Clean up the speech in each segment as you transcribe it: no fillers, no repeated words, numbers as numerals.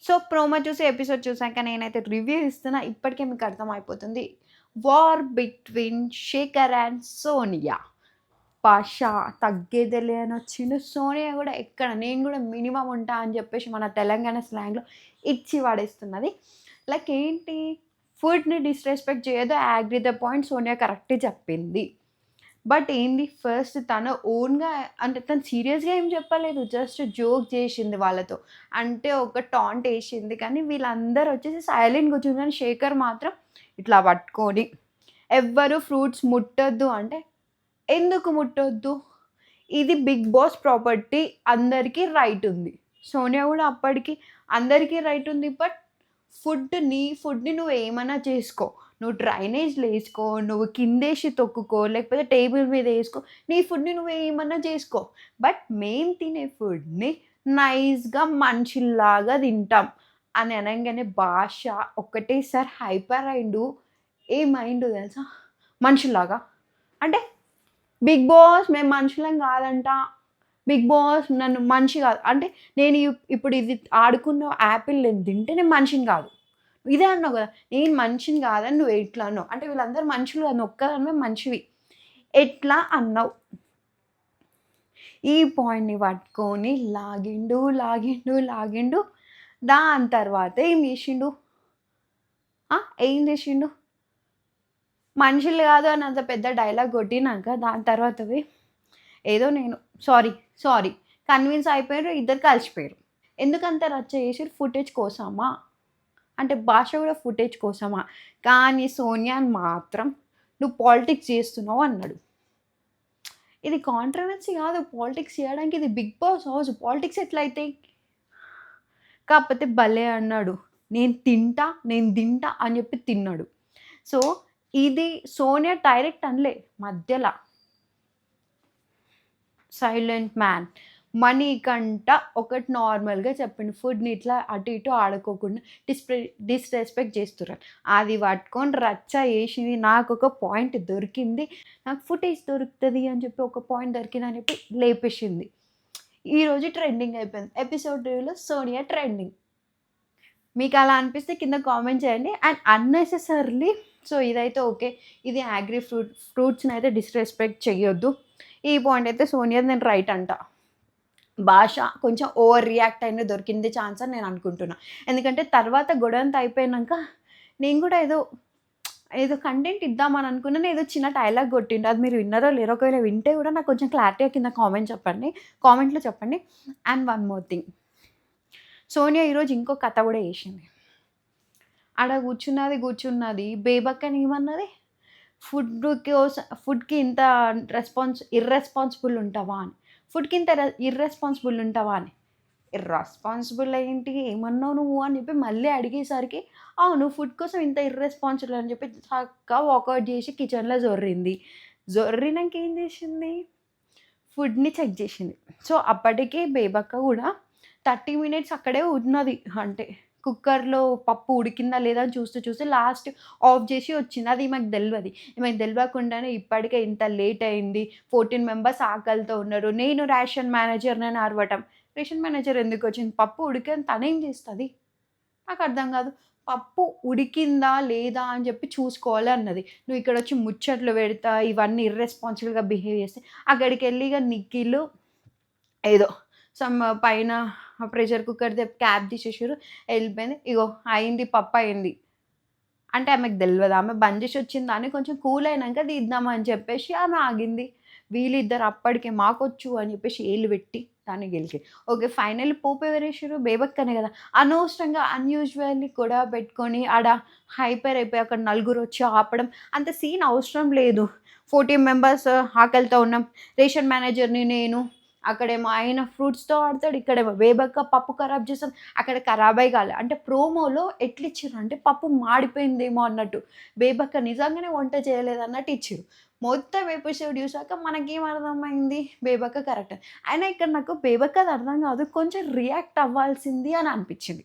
So, promo చూసి, episode చూసాక నేనైతే రివ్యూ ఇస్తున్నా. ఇప్పటికే మీకు అర్థమైపోతుంది. War between Shekhar and Sonia. భాష తగ్గేదేలే అనొచ్చిండు. సోనియా గూడా ఎక్కడ నేను గూడా మినిమమ్ ఉంటా అని జెప్పేసి మన తెలంగాణ స్లాంగ్‌లో ఇచ్చి పడేస్తున్నది. లైక్ ఏంటి, ఫుడ్‌ని డిస్‌రెస్పెక్ట్ చేయొద్దు. అగ్రీ ద పాయింట్, సోనియా కరెక్టే చెప్పింది. బట్ ఏంది, ఫస్ట్ తను ఓన్‌గా, అంటే తను సీరియస్‌గా ఏం చెప్పలేదు. జస్ట్ జోక్ చేసింది వాళ్ళతో. అంటే ఒక టాంట్ ఏసింది. కానీ వీళ్ళందరూ వచ్చేసి సైలెంట్‌గా కూర్చున్నారు. కానీ శేఖర్ మాత్రం ఇట్లా పట్టుకొని, ఎవ్వరు ఫ్రూట్స్ ముట్టొద్దు అంటే, ఎందుకు ముట్టొద్దు? ఇది బిగ్ బాస్ ప్రాపర్టీ. అందరికీ రైట్ ఉంది. సోనియా గూడా అప్పటికి అందరికీ రైట్ ఉంది. బట్ నీ ఫుడ్‌ని నువ్వేమన్నా చేసుకో. నువ్వు డ్రైనేజ్‌లో ఏసుకో, నువ్వు కిందేసి తొక్కుకో, లేకపోతే టేబుల్ మీద ఏసుకో. నీ ఫుడ్‌ని నువ్వేమన్నా చేసుకో. బట్ మేము తినే ఫుడ్‌ని నైస్‌గా మనుషుల్లాగా తింటాం అని అనంగానే భాష ఒక్కటేసారి హైపర్ అయిండు. ఏమైండో తెలుసా? మనుషుల్లాగా? అంటే బిగ్ బాస్ మేము మనుషులం కాదంట. బిగ్ బాస్ నన్ను మనిషి కాదు. అంటే నేను ఇప్పుడు ఇది ఆడుకున్న యాపిల్ నేను తింటే నేను మనిషిని కాదు. ఇదే అన్నావు కదా! నేను మనిషిని కాదని నువ్వు ఎట్లా అన్నావు? అంటే వీళ్ళందరూ మనుషులు కాదు. నువ్వు ఒక్కదానివే మనిషివి. ఎట్లా అన్నావు? ఈ పాయింట్‌ని పట్టుకొని లాగిండు. దాని తర్వాత ఏం చేసిండు? ఏం చేసిండు? మనుషులు కాదు అని అంత పెద్ద డైలాగ్ కొట్టినాక దాని తర్వాత పోయి ఏదో నేను సారీ, సారీ కన్విన్స్ అయిపోయారు. ఇద్దరు కలిసిపోయారు. ఎందుకంత రచ్చ చేసిర్రు? ఫుటేజ్ కోసమా? అంటే భాష కూడా ఫుటేజ్ కోసమా? కానీ సోనియాని మాత్రం నువ్వు పాలిటిక్స్ చేస్తున్నావు అన్నాడు. ఇది కాంట్రోవర్సీ కాదు. పాలిటిక్స్ చేయడానికి ఇది బిగ్ బాస్ హౌస్. పాలిటిక్స్ ఎట్లయితాయి? కాకపోతే భలే అన్నాడు. నేను తింటా అని చెప్పి తిన్నాడు. సో, ఇది సోనియా డైరెక్ట్ అనలే. మధ్యల సైలెంట్ మ్యాన్. మణికంఠ ఒకటి నార్మల్‌గా చెప్పిండు. ఫుడ్‌ని ఇట్లా అటు ఇటు ఆడుకోకుండా డిస్‌రెస్పెక్ట్ చేస్తుర్రని. అది పట్టుకొని రచ్చ చేసింది. నాకొక పాయింట్ దొరికింది. నాకు ఫుటేజ్ దొరుకుతది అని చెప్పి ఒక పాయింట్ దొరికిందని చెప్పి లేపేసింది. ఈరోజు ట్రెండింగ్ అయిపోయింది. ఎపిసోడ్ 2లో సోనియా ట్రెండింగ్. మీకలా అనిపిస్తే కింద కామెంట్ చేయండి. అండ్ అన్నెసెసరీలీ సో, ఇదైతే ఓకే. ఇది ఫ్రూట్స్‌నైతే డిస్‌రెస్పెక్ట్ చెయ్యొద్దు. ఈ పాయింట్ అయితే సోనియాది నేను రైట్ అంటా. భాష కొంచెం ఓవర్ రియాక్ట్ అయింది. దొరికింది ఛాన్స్ అని నేను అనుకుంటున్నా. ఎందుకంటే తర్వాత గొడవంతా అయిపోయినంక నేను గూడా ఏదో కంటెంట్ ఇద్దామని అనుకున్నాను. ఏదో చిన్న డైలాగ్ కొట్టిండు. అది మీరు విన్నారో లేరో? ఒకవేళ వింటే గూడా నాకు కొంచెం క్లారిటీగా కింద కామెంట్‌లో చెప్పండి. And one more thing. Sonia ఈరోజు ఇంకో కథ గూడా చేసింది. ఆడ కూర్చున్నది. బేబక్కని ఏమన్నది? ఫుడ్‌కి ఇంత ఇర్రెస్పాన్సిబుల్ ఉంటావా అని. ఫుడ్‌కి ఇంత ఇర్రెస్పాన్సిబుల్ ఉంటావా అని. ఇర్రెస్పాన్సిబుల్ ఏంటి? ఏమన్నావు నువ్వు అని చెప్పి మళ్ళీ అడిగేసరికి, అవును ఫుడ్ కోసం ఇంత ఇర్రెస్పాన్సిబుల్ అని చెప్పి చక్కగా వాకౌట్ చేసి కిచెన్‌లో జొర్రింది. జొర్రినంక ఏం చేసింది? ఫుడ్‌ని చెక్ చేసింది. సో, అప్పటికే బేబక్క గూడా 30 మినిట్స్ అక్కడే ఉన్నది. అంటే కుక్కర్‌లో పప్పు ఉడికిందా లేదా అని చూస్తూ లాస్ట్ ఆఫ్ జేసి వచ్చింది. అది ఈమెకు దెల్వది. ఈమెకు దెల్వకుండానే ఇప్పటికే ఇంత లేట్ అయింది. 14 మెంబర్స్ ఆకలితో ఉన్నారు. నేను రేషన్ మేనేజర్‌నని అరవటం. రేషన్ మేనేజర్ ఎందుకొచ్చింది? పప్పు ఉడికని తనేం జేస్తది? నాకర్థం గాదు. పప్పు ఉడికిందా? లేదా? అని జెప్పి చూసుకోవాలి అన్నది. నువ్వు ఇక్కడొచ్చి ముచ్చట్లు పెడతా, ఇవన్నీ ఇర్రెస్పాన్సిబుల్‌గా బిహేవ్ చేస్తే, అక్కడికెళ్ళి ఇగ నిఖిలు ఏదో పైన ప్రెషర్ కుక్కర్‌ది క్యాప్ తీసేసిర్రు. ఎళ్ళిపోయింది. ఇగో అయింది పప్పయింది. అంటే ఆమెకు దెల్వదా? ఆమె బంద్ జేసి వచ్చిన దాన్ని కొంచెం కూల్ అయినంక తీద్దామని చెప్పేసి ఆమె ఆగింది. వీళ్ళిద్దరు అప్పటికే మాకొచ్చు అని చెప్పేసి ఏళ్ళు పెట్టి దాన్ని గెలికిర్రు. ఓకే. ఫైనల్లీ పోపు ఎవరేసిర్రు? బేబక్కనే గదా! అనవసరంగా అన్‌యూజువల్లీ గొడవ పెట్టుకొని ఆడ హైపర్ అయిపోయి అక్కడ నలుగురొచ్చి ఆపడం అంత సీన్ అవసరం లేదు. 14 మెంబర్స్ ఆకలితో ఉన్నాం. రేషన్ మేనేజర్‌ని నేను. అక్కడేమో ఆయన ఫ్రూట్స్‌తో ఆడతాడు. ఇక్కడేమో బేబక్క పప్పు ఖరాబ్ చేస్తది. అక్కడ ఖరాబే కాలే. అంటే ప్రోమోలో ఎట్లిచ్చిర్రంటే పప్పు మాడిపోయిందేమో అన్నట్టు. బేబక్క నిజంగానే వంట చేయలేదన్నట్టు ఇచ్చిర్రు. మొత్తం ఎపిసోడ్ చూసాక మనకేం అర్థమైంది? బేబక్క కరెక్ట్. అయినా ఇక్కడ నాకు బేబక్కది అర్థం కాదు. కొంచెం రియాక్ట్ అవ్వాల్సింది అని అనిపిచ్చింది.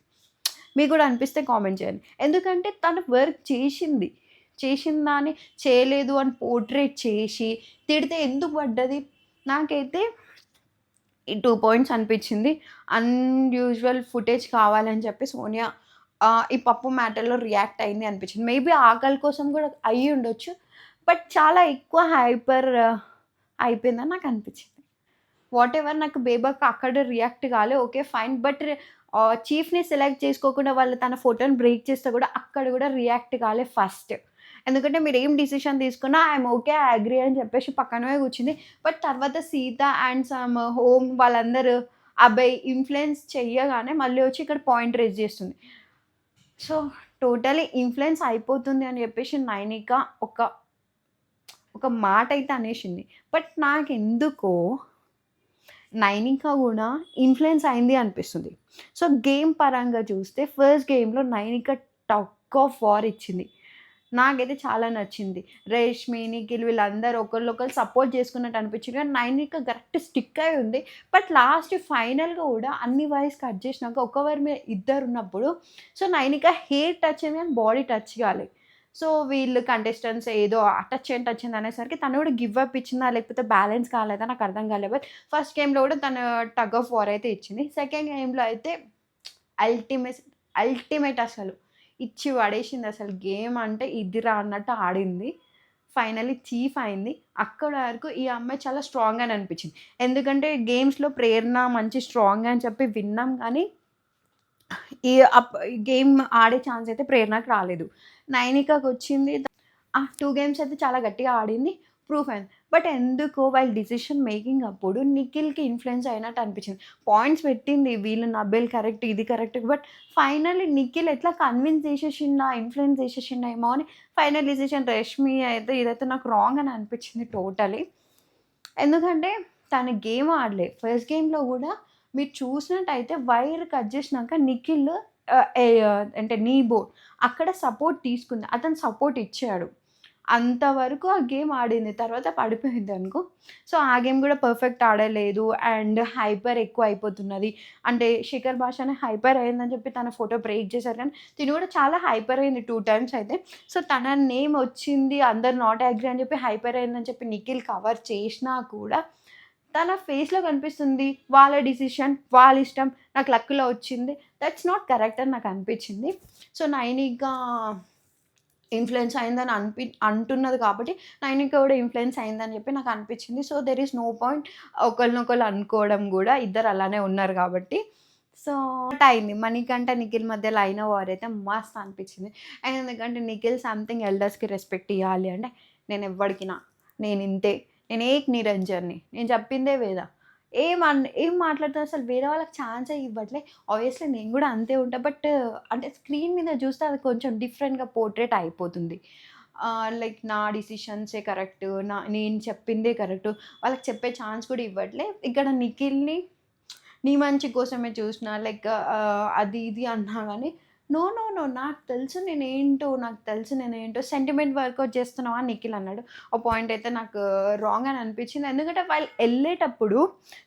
మీకు కూడా అనిపిస్తే కామెంట్ చేయండి. ఎందుకంటే తను వర్క్ చేసింది. చేసిన దాన్ని చేయలేదు అని పోర్ట్రేట్ చేసి తిడితే ఎందుకు పడ్డది? నాకైతే ఈ 2 పాయింట్స్ అనిపించింది. అన్‌యూజువల్ ఫుటేజ్ కావాలని చెప్పి సోనియా ఈ పప్పు మ్యాటర్‌లో రియాక్ట్ అయింది అనిపించింది. మేబీ ఆకలి కోసం కూడా అయ్యుండొచ్చు. బట్ చాలా ఎక్కువ హైపర్ అయిపోయిందని నాకు అనిపించింది. వాటెవర్ నాకు బేబక్ అక్కడ రియాక్ట్ కాలే. ఓకే. ఫైన్. బట్ చీఫ్‌ని సెలెక్ట్ చేసుకోకుండా వాళ్ళు తన ఫోటోని బ్రేక్ చేస్తే కూడా అక్కడ కూడా రియాక్ట్ కాలే ఫస్ట్. ఎందుకంటే మీరేం డిసిషన్ తీసుకున్నా ఐయామ్ ఓకే. ఐ అగ్రీ అని చెప్పేసి పక్కనే కూర్చుంది. బట్ తర్వాత సీత అండ్ సమ్ హోమ్ వాళ్ళందరూ అబ్బాయి ఇన్‌ఫ్లుయెన్స్ చెయ్యగానే మళ్ళీ వచ్చి ఇక్కడ పాయింట్ రైజ్ చేస్తుంది. సో, టోటలీ ఇన్‌ఫ్లుయెన్స్ అయిపోతుంది అని చెప్పేసి నైనిక ఒక ఒక మాటైతే అనేసింది. బట్ నాకెందుకో నైనిక గూడా ఇన్‌ఫ్లుయెన్స్ అయింది అనిపిస్తుంది. సో, గేమ్ పరంగా చూస్తే ఫస్ట్ గేమ్‌లో నైనిక టగ్ ఆఫ్ వార్ ఇచ్చింది. నాకైతే చాలా నచ్చింది. రేష్మి, నిఖిల్ వీళ్ళందరూ ఒకళ్ళొకళ్ళు సపోర్ట్ చేసుకున్నట్టు అనిపించింది. కానీ నైనిక కరెక్ట్ స్టిక్ అయి ఉంది. బట్ లాస్ట్ ఫైనల్‌గా గూడా అన్ని వైస్ కట్ చేసినాక ఒకవరి మీద ఇద్దరున్నప్పుడు సో, నైనిక హెయిర్ టచ్ అయింది కానీ బాడీ టచ్ కాలే. సో, వీళ్ళు కంటెస్టెంట్స్ ఏదో టచ్ అయింది అనేసరికి తను కూడా గివ్ అప్ ఇచ్చిందా? లేకపోతే బ్యాలెన్స్ కాలేదా? నాకు అర్థం కాలేదు. బట్ ఫస్ట్ గేమ్‌లో కూడా తను టగ్ ఆఫ్ వార్ అయితే ఇచ్చింది. సెకండ్ గేమ్‌లో అయితే అల్టిమేట్ అల్టిమేట్ అసలు. ఇచ్చి పడేసింది అసలు. గేమ్ అంటే ఇదిరా అన్నట్టు ఆడింది. ఫైనల్లీ చీఫ్ అయింది. అక్కడి వరకు ఈ అమ్మాయి చాలా స్ట్రాంగ్ అని అనిపించింది. ఎందుకంటే గేమ్స్‌లో ప్రేరణ మంచి స్ట్రాంగ్ అని చెప్పి విన్నాం కానీ ఈ గేమ్ ఆడే ఛాన్స్ అయితే ప్రేరణకి రాలేదు. నైనికకొచ్చింది. 2 గేమ్స్ అయితే చాలా గట్టిగా ఆడింది. ప్రూఫ్ అయింది. బట్ ఎందుకో వాళ్ళ డెసిషన్ మేకింగ్ అప్పుడు నిఖిల్‌కి ఇన్‌ఫ్లుయెన్స్ అయినట్టు అనిపించింది. పాయింట్స్ పెట్టింది. వీళ్ళు నబేల్ కరెక్ట్, ఇది కరెక్ట్. బట్ ఫైనల్లీ నిఖిల్ ఎట్లా కన్విన్స్ చేసేసిండా, ఇన్‌ఫ్లుయెన్స్ చేసేసిండేమో అని ఫైనల్ డెసిషన్ రష్మి అయితే ఇదైతే నాకు రాంగ్ అని అనిపించింది టోటలీ. ఎందుకంటే తను గేమ్ ఆడలే. ఫస్ట్ గేమ్‌లో గూడా మీరు చూసినట్టయితే వైర్ కట్ చేసినాక నిఖిల్ అంటే నీ బోర్డ్ అక్కడ సపోర్ట్ తీసుకుంది. అతను సపోర్ట్ ఇచ్చాడు. అంతవరకు ఆ గేమ్ ఆడింది. తర్వాత పడిపోయిందనుకో. సో, ఆ గేమ్ గూడా పర్ఫెక్ట్ ఆడలేదు. అండ్ హైపర్ ఎక్కువ అయిపోతున్నది. అంటే శిఖర్ భాషనే హైపర్ అయిందని చెప్పి తన ఫోటో బ్రేక్ చేశారు కానీ, తిను కూడా చాలా హైపర్ అయింది 2 టైమ్స్ అయితే. సో, తన నేమ్ వచ్చింది. అందరూ నాట్ అగ్రీ అని చెప్పి హైపర్ అయిందని చెప్పి నిఖిల్ కవర్ చేషినా కూడా, తన ఫేస్‌లో కనిపిస్తుంది. వాళ్ళ డిసిషన్, వాళ్ళ ఇష్టం. నాకు లక్‌లో వచ్చింది. దట్స్ నాట్ కరెక్ట్ అని నాకు అనిపించింది. సో, నైనిక ఇన్‌ఫ్లుయెన్స్ అయిందని అంటున్నది కాబట్టి, నైనిక కూడా ఇన్‌ఫ్లుయెన్స్ అయిందని చెప్పి నాకు అనిపించింది. So, there is no point ఒకళ్ళనొకళ్ళు అనుకోవడం గూడా. ఇద్దరు అలానే ఉన్నారు కాబట్టి. సో, అయింది. మణికంఠ, నిఖిల్ మధ్యలో అయిన వార్ అయితే మస్త్ అనిపించింది. అండ్ ఎందుకంటే నిఖిల్ సంథింగ్ ఎల్డర్స్‌కి రెస్పెక్ట్ ఇయ్యాలి అంటే, నేనెవ్వడికినా, నేనింతే, నేను ఏక్ నిరంజన్‌ని, నేను చెప్పిందే వేద. ఏం మాట్లాడుతున్నా అసలు వేరే వాళ్ళకి ఛాన్సే ఇవ్వట్లే. ఆబ్వియస్‌లీ నేను గూడా అంతే ఉంటా. బట్ అంటే స్క్రీన్ మీద చూస్తే అది కొంచెం డిఫరెంట్‌గా పోర్ట్రేట్ అయిపోతుంది. లైక్ నా డిసిషన్సే కరెక్టు. నేను చెప్పిందే కరెక్టు. వాళ్ళకి చెప్పే ఛాన్స్ కూడా ఇవ్వట్లే. ఇక్కడ నిఖిల్‌ని నీ మంచి కోసమే చూసినా లైక్ అది ఇది అన్నా గానీ, నో, నో, నో నాకు తెలుసు నేనేంటో, నాకు తెలుసు నేనేంటో సెంటిమెంట్ వర్కౌట్ చేస్తున్నావా అని నిఖిల్ అన్నాడు. ఆ పాయింట్ అయితే నాకు రాంగ్ అని అనిపించింది. ఎందుకంటే వాళ్ళు ఎళ్ళేటప్పుడు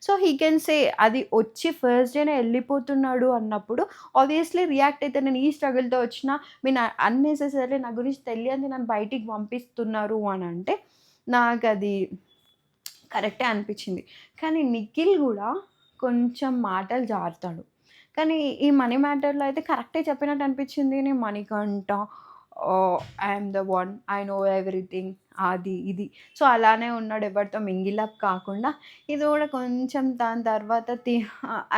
సో, హీ కెన్ సే అది వచ్చి ఫస్ట్ డేనే ఎళ్ళిపోతున్నాడు అన్నప్పుడు ఆబ్వియస్‌లీ రియాక్ట్ అయితే నేను ఈ స్ట్రగుల్‌తో వచ్చినా మీరు అన్నెసెసరీ నా గురించి తెలియంది నన్ను బయటికి పంపిస్తున్నారు అనంటే నాకది కరెక్టే అనిపించింది. కానీ నిఖిల్ గూడా కొంచెం మాటలు జారుతాడు. కానీ ఈ మనీ మ్యాటర్‌లో అయితే కరెక్టే చెప్పినట్టు అనిపించింది. నేను Manikanta I am the one. I know everything అది ఇది. సో, అలానే ఉన్నాడు ఎవరితో మింగిల్ అప్ కాకుండా. ఇది గూడా కొంచెం దాని తర్వాత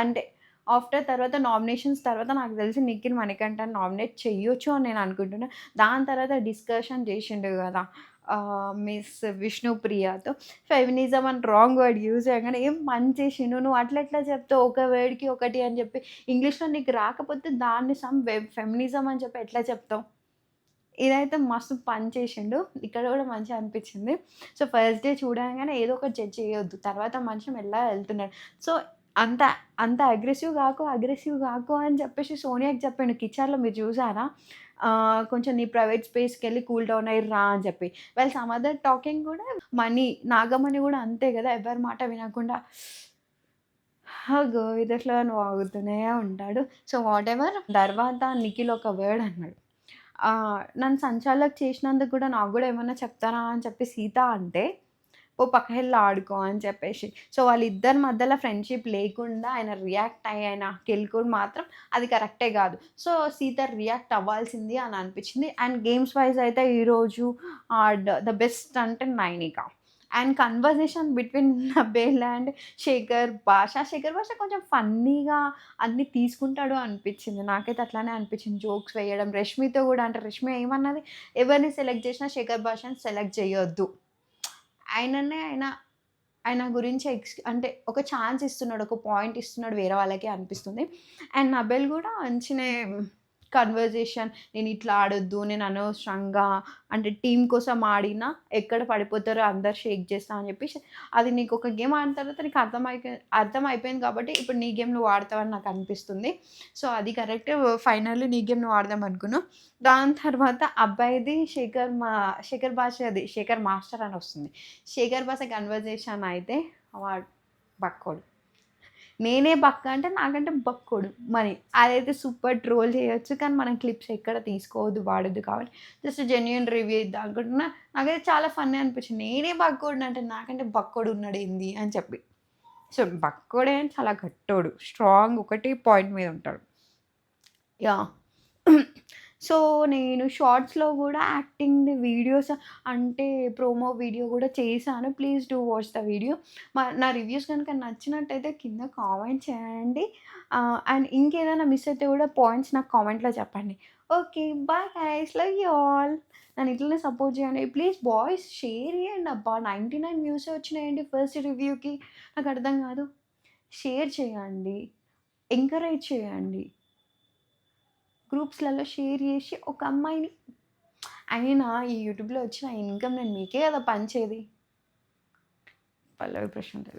అంటే ఆఫ్టర్ తర్వాత నామినేషన్స్ తర్వాత నాకు తెలిసి నిఖిల్ మణికంఠని నామినేట్ చెయ్యొచ్చు అని నేను అనుకుంటున్నా. దాని తర్వాత డిస్కషన్ చేసిండు గదా! మిస్ విష్ణుప్రియతో. ఫెమినిజం అని రాంగ్ వర్డ్ యూజ్ చేయగానే ఏం పని చేసిండు. నువ్వు అట్లెట్లా చెప్తావు ఒక వర్డ్‌కి ఒకటి అని చెప్పి. ఇంగ్లీష్‌లో నీకు రాకపోతే దాన్ని ఫెమినిజం అని చెప్పి ఎట్లా చెప్తావు? ఇదైతే మస్తు పని చేసిండు. ఇక్కడ కూడా మంచిగా అనిపించింది. సో, ఫస్ట్ డే చూడంగానే ఏదో ఒకటి జడ్జ్ చేయొద్దు. తర్వాత మనిషి మెల్లగా వెళ్తున్నాడు. సో, అంత అంత అగ్రెసివ్ గాకు అని చెప్పేసి సోనియాకి చెప్పిండు. కిచెన్‌లో మీరు చూసారా? కొంచెం నీ ప్రైవేట్ స్పేస్‌కెళ్ళి కూల్ డౌన్ అయ్యి రా అని చెప్పి. వెల్ సమ్ అదర్ టాకింగ్ కూడా నాగమణి కూడా అంతే కదా! ఎవరి మాట వినకుండా గోవిదట్లో అని వాగుతూనే ఉంటాడు. సో, వాటెవర్ తర్వాత నిఖిల్ ఒక వర్డ్ అన్నాడు. నన్ను సంచాలక్ చేసినందుకు కూడా నాకు గూడా ఏమన్నా చెప్తారా అని చెప్పి సీత అంటే, ఓ పక్క ఎళ్ళి ఆడుకో అని చెప్పేసి. సో, వాళ్ళిద్దరి మధ్యలో ఫ్రెండ్‌షిప్ లేకుండా ఆయన రియాక్ట్ అయ్యి ఆయనకెళ్ళుకోవడం మాత్రం అది కరెక్టే గాదు. సో, సీత రియాక్ట్ అవ్వాల్సింది అని అనిపిచ్చింది. అండ్ గేమ్స్ వైస్ అయితే ఈరోజు ద బెస్ట్ అంటే Nainika. And conversation between Nabeel and Shekhar Basha. Shekhar భాష కొంచెం ఫన్నీగా అన్నీ తీసుకుంటాడు అనిపిచ్చింది. నాకైతే అట్లానే అనిపిచ్చింది. జోక్స్ వేయడం. రష్మితో గూడా అంటే రష్మి ఏమన్నది, ఎవరిని సెలెక్ట్ జేసినా శేఖర్ భాషని సెలెక్ట్ జేయొద్దు. ఆయననే ఆయన ఆయన గురించి అంటే ఒక ఛాన్స్ ఇస్తున్నాడు. ఒక పాయింట్ ఇస్తున్నాడు వేరే వాళ్ళకి అనిపిస్తుంది. అండ్ నబేల్ గూడా మంచినే కన్వర్జేషన్ నేనిట్లా ఆడొద్దు, నేను అనవసరంగా అంటే టీమ్ కోసం ఆడినా ఎక్కడ పడిపోతారో అందరు షేక్ చేస్తా అని చెప్పేసి, అది నీకొక గేమ్ ఆడిన తర్వాత నీకు అర్థమైపోయింది కాబట్టి ఇప్పుడు నీ గేమ్ నువ్వు ఆడతావని నాకనిపిస్తుంది. సో, అది కరెక్ట్. ఫైనల్లీ నీ గేమ్ నువ్వు ఆడదాం అనుకున్నావు. దాని తర్వాత అబ్బాయిది శేఖర్ భాషది శేఖర్ మాస్టర్ అని వస్తుంది. శేఖర్ భాష కన్వర్జేషన్ అయితే వాడు బక్కోడు. నేనే బక్క అంటే నాకంటే బక్కోడు. మరి అదైతే సూపర్ ట్రోల్ చేయొచ్చు. కానీ మనం క్లిప్స్ ఎక్కడ తీసుకోవద్దు, వాడొద్దు కాబట్టి జస్ట్ జెన్యూన్ రివ్యూ ఇద్దాం అనుకుంటున్నా. నాకైతే చాలా ఫన్నీ అనిపించింది. నేనే బక్కోడిని అంటే నాకంటే బక్కోడు ఉన్నాడేంది అని చెప్పి. సో, బక్కోడే అని చాలా గట్టోడు. స్ట్రాంగ్ ఒకటే పాయింట్ మీద ఉంటాడు. యాహ్! సో, నేను షార్ట్స్‌లో గూడా యాక్టింగ్‌ది వీడియోస్ అంటే ప్రోమో వీడియో గూడా చేశాను. Please do watch the video. నా రివ్యూస్ గనుక నచ్చినట్టయితే కింద కామెంట్ చేయండి. అండ్ ఇంకేదైనా మిస్ అయితే గూడా పాయింట్స్ నాకు కామెంట్‌లో చెప్పండి. Okay. Bye guys. Love you all. నన్ను ఇట్లనే సపోర్ట్ చేయండి. ప్లీజ్ బాయ్స్ షేర్ చేయండి అబ్బా! 99 వ్యూసే వచ్చినాయండి ఫస్ట్ రివ్యూకి. నాకు అర్థం కాదు. షేర్ చేయండి. ఎంకరేజ్ చేయండి. గ్రూప్స్‌లలో షేర్ చేసి ఒక అమ్మాయిని అయినా ఈ యూట్యూబ్‌లో వచ్చిన ఇన్‌కమ్ నేను మీకే కదా పంచేది. పల్లవి ప్రశాంత్.